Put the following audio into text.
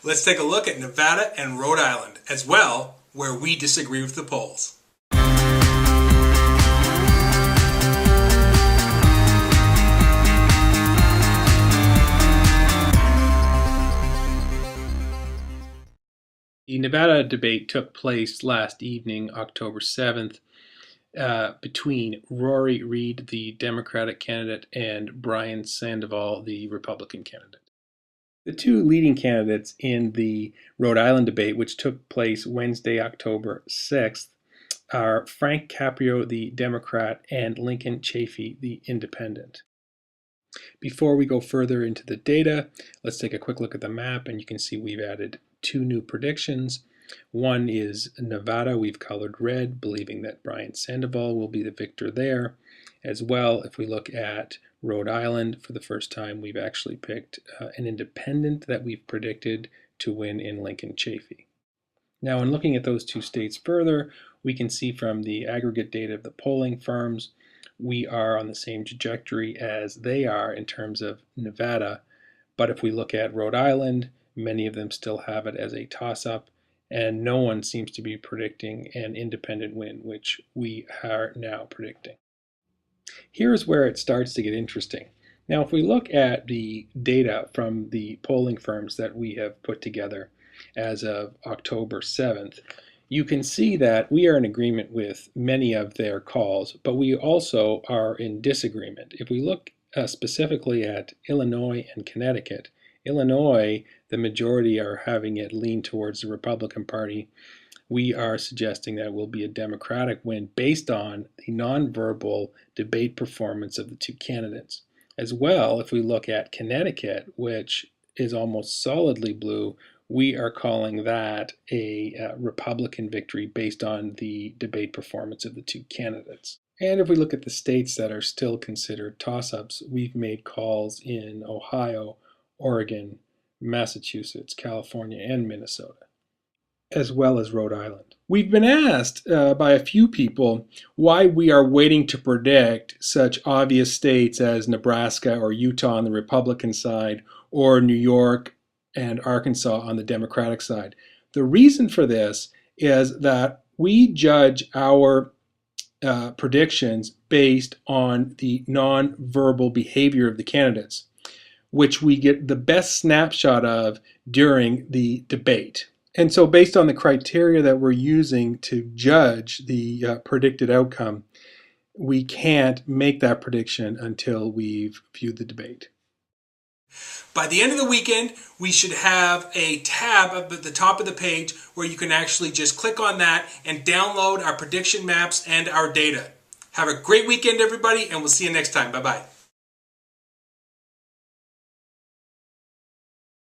Let's take a look at Nevada and Rhode Island, as well, where we disagree with the polls. The Nevada debate took place last evening, October 7th, between Rory Reid, the Democratic candidate, and Brian Sandoval, the Republican candidate. The two leading candidates in the Rhode Island debate, which took place Wednesday, October 6th, are Frank Caprio, the Democrat, and Lincoln Chafee, the Independent. Before we go further into the data, let's take a quick look at the map, and you can see we've added two new predictions. One is Nevada, we've colored red, believing that Brian Sandoval will be the victor there. As well, if we look at Rhode Island, for the first time, we've actually picked an independent that we've predicted to win in Lincoln Chafee. Now, in looking at those two states further, we can see from the aggregate data of the polling firms, we are on the same trajectory as they are in terms of Nevada. But if we look at Rhode Island, many of them still have it as a toss-up, and no one seems to be predicting an independent win, which we are now predicting. Here's where it starts to get interesting. Now, if we look at the data from the polling firms that we have put together as of October 7th, you can see that we are in agreement with many of their calls, but we also are in disagreement. If we look specifically at Illinois and Connecticut, Illinois, the majority are having it lean towards the Republican Party. We are suggesting that it will be a Democratic win based on the nonverbal debate performance of the two candidates. As well, if we look at Connecticut, which is almost solidly blue, we are calling that a Republican victory based on the debate performance of the two candidates. And if we look at the states that are still considered toss-ups, we've made calls in Ohio, Oregon, Massachusetts, California, and Minnesota, as well as Rhode Island. We've been asked by a few people why we are waiting to predict such obvious states as Nebraska or Utah on the Republican side, or New York and Arkansas on the Democratic side. The reason for this is that we judge our predictions based on the non-verbal behavior of the candidates, which we get the best snapshot of during the debate. And so based on the criteria that we're using to judge the predicted outcome, we can't make that prediction until we've viewed the debate. By the end of the weekend, we should have a tab up at the top of the page where you can actually just click on that and download our prediction maps and our data. Have a great weekend, everybody, and we'll see you next time. Bye-bye.